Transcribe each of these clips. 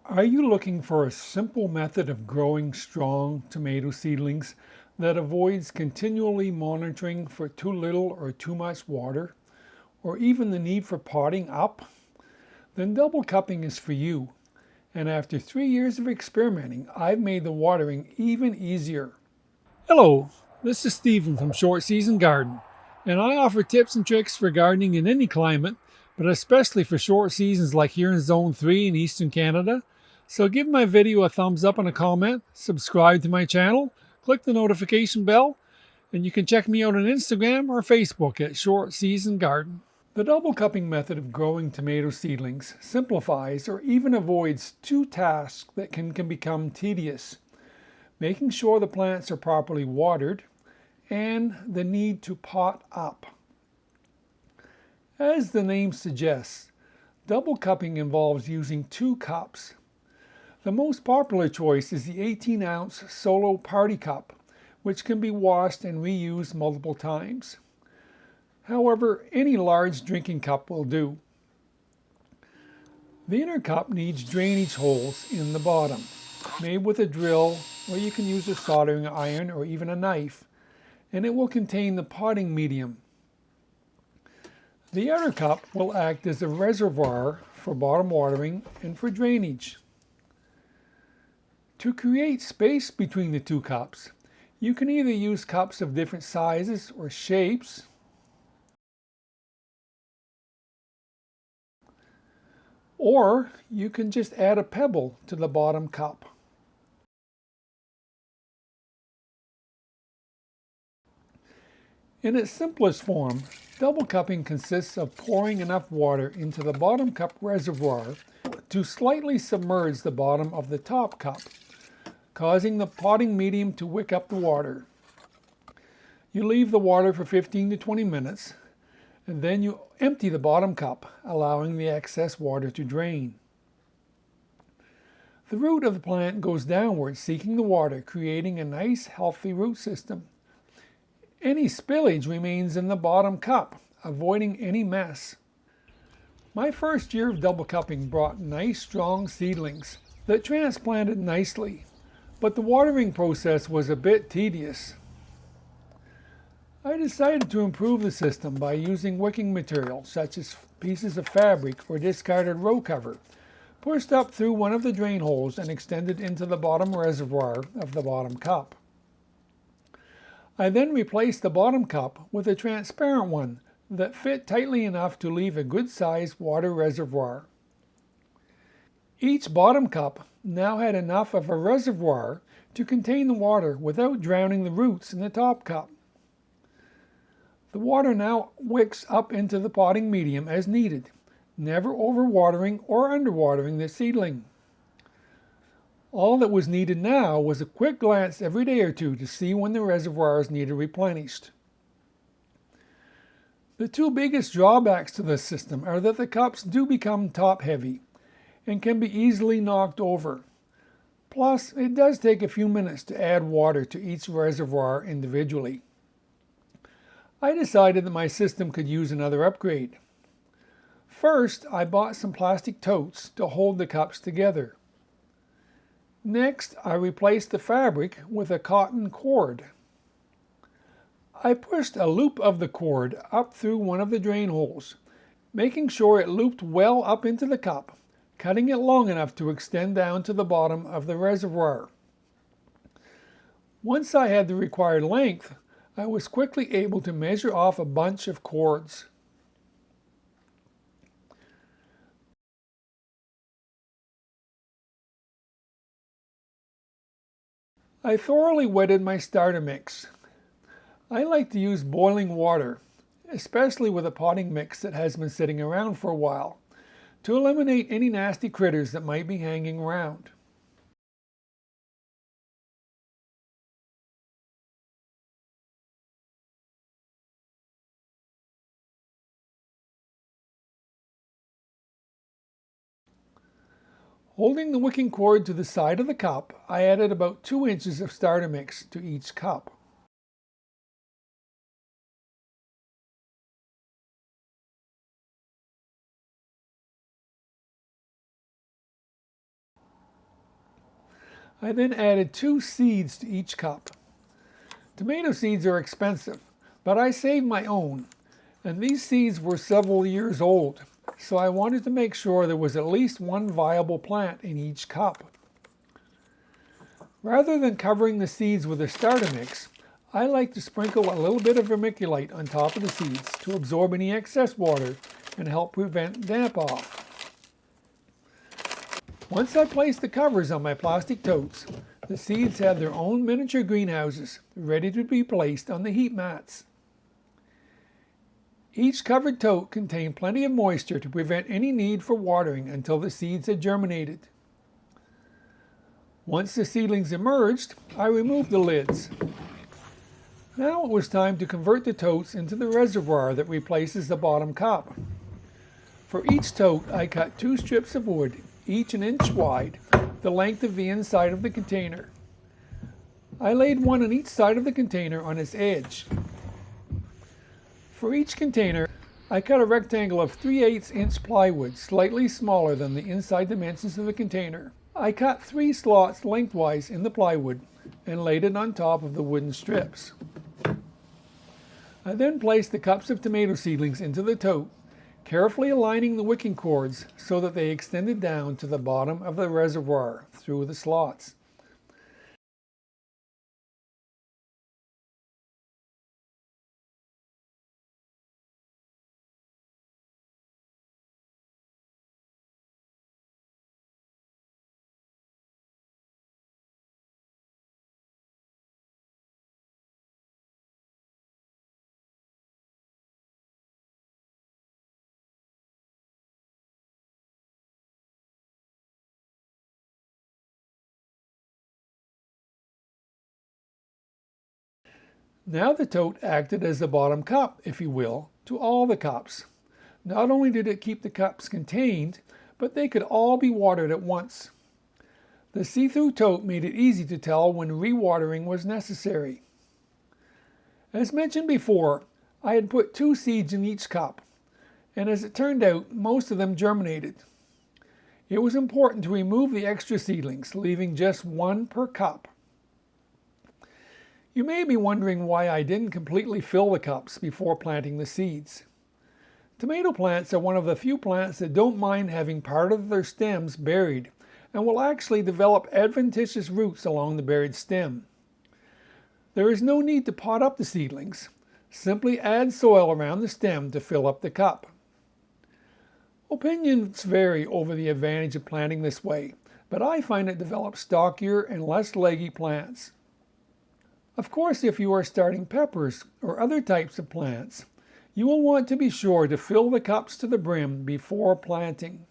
Are you looking for a simple method of growing strong tomato seedlings that avoids continually monitoring for too little or too much water, or even the need for potting up? Then double cupping is for you. And after 3 years of experimenting, I've made the watering even easier. Hello, this is Stephen from Short Season Garden, and I offer tips and tricks for gardening in any climate, but especially for short seasons like here in Zone 3 in Eastern Canada. So give my video a thumbs up and a comment, subscribe to my channel, click the notification bell, and you can check me out on Instagram or Facebook at Short Season Garden. The double cupping method of growing tomato seedlings simplifies or even avoids two tasks that can become tedious: making sure the plants are properly watered, and the need to pot up. As the name suggests, double cupping involves using 2 cups. The most popular choice is the 18-ounce Solo Party Cup, which can be washed and reused multiple times. However, any large drinking cup will do. The inner cup needs drainage holes in the bottom, made with a drill, or you can use a soldering iron or even a knife, and it will contain the potting medium. The outer cup will act as a reservoir for bottom watering and for drainage. To create space between the 2 cups, you can either use cups of different sizes or shapes, or you can just add a pebble to the bottom cup. In its simplest form, double cupping consists of pouring enough water into the bottom cup reservoir to slightly submerge the bottom of the top cup, causing the potting medium to wick up the water. You leave the water for 15 to 20 minutes, and then you empty the bottom cup, allowing the excess water to drain. The root of the plant goes downward, seeking the water, creating a nice, healthy root system. Any spillage remains in the bottom cup, avoiding any mess. My first year of double cupping brought nice, strong seedlings that transplanted nicely, but the watering process was a bit tedious. I decided to improve the system by using wicking material, such as pieces of fabric or discarded row cover, pushed up through one of the drain holes and extended into the bottom reservoir of the bottom cup. I then replaced the bottom cup with a transparent one that fit tightly enough to leave a good-sized water reservoir. Each bottom cup now had enough of a reservoir to contain the water without drowning the roots in the top cup. The water now wicks up into the potting medium as needed, never overwatering or underwatering the seedling. All that was needed now was a quick glance every day or two to see when the reservoirs needed replenished. The two biggest drawbacks to this system are that the cups do become top heavy and can be easily knocked over. Plus, it does take a few minutes to add water to each reservoir individually. I decided that my system could use another upgrade. First, I bought some plastic totes to hold the cups together. Next, I replaced the fabric with a cotton cord. I pushed a loop of the cord up through one of the drain holes, making sure it looped well up into the cup, cutting it long enough to extend down to the bottom of the reservoir. Once I had the required length, I was quickly able to measure off a bunch of cords. I thoroughly wetted my starter mix. I like to use boiling water, especially with a potting mix that has been sitting around for a while, to eliminate any nasty critters that might be hanging around. Holding the wicking cord to the side of the cup, I added about 2 inches of starter mix to each cup. I then added 2 seeds to each cup. Tomato seeds are expensive, but I saved my own, and these seeds were several years old, so I wanted to make sure there was at least one viable plant in each cup. Rather than covering the seeds with a starter mix, I like to sprinkle a little bit of vermiculite on top of the seeds to absorb any excess water and help prevent damp off. Once I placed the covers on my plastic totes, the seeds had their own miniature greenhouses ready to be placed on the heat mats. Each covered tote contained plenty of moisture to prevent any need for watering until the seeds had germinated. Once the seedlings emerged, I removed the lids. Now it was time to convert the totes into the reservoir that replaces the bottom cup. For each tote, I cut 2 strips of wood, each an inch wide, the length of the inside of the container. I laid one on each side of the container on its edge. For each container, I cut a rectangle of 3/8 inch plywood, slightly smaller than the inside dimensions of the container. I cut 3 slots lengthwise in the plywood and laid it on top of the wooden strips. I then placed the cups of tomato seedlings into the tote, carefully aligning the wicking cords so that they extended down to the bottom of the reservoir through the slots. Now the tote acted as the bottom cup, if you will, to all the cups. Not only did it keep the cups contained, but they could all be watered at once. The see-through tote made it easy to tell when rewatering was necessary. As mentioned before, I had put 2 seeds in each cup, and as it turned out, most of them germinated. It was important to remove the extra seedlings, leaving just 1 per cup. You may be wondering why I didn't completely fill the cups before planting the seeds. Tomato plants are one of the few plants that don't mind having part of their stems buried and will actually develop adventitious roots along the buried stem. There is no need to pot up the seedlings. Simply add soil around the stem to fill up the cup. Opinions vary over the advantage of planting this way, but I find it develops stockier and less leggy plants. Of course, if you are starting peppers or other types of plants, you will want to be sure to fill the cups to the brim before planting.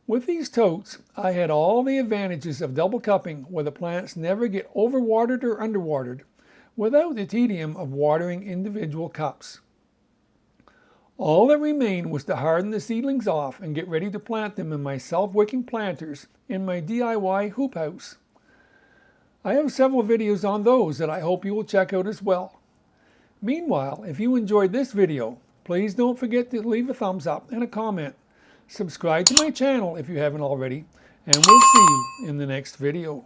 With these totes, I had all the advantages of double cupping where the plants never get overwatered or underwatered without the tedium of watering individual cups. All that remained was to harden the seedlings off and get ready to plant them in my self-wicking planters in my DIY hoop house. I have several videos on those that I hope you will check out as well. Meanwhile, if you enjoyed this video, please don't forget to leave a thumbs up and a comment. Subscribe to my channel if you haven't already, and we'll see you in the next video.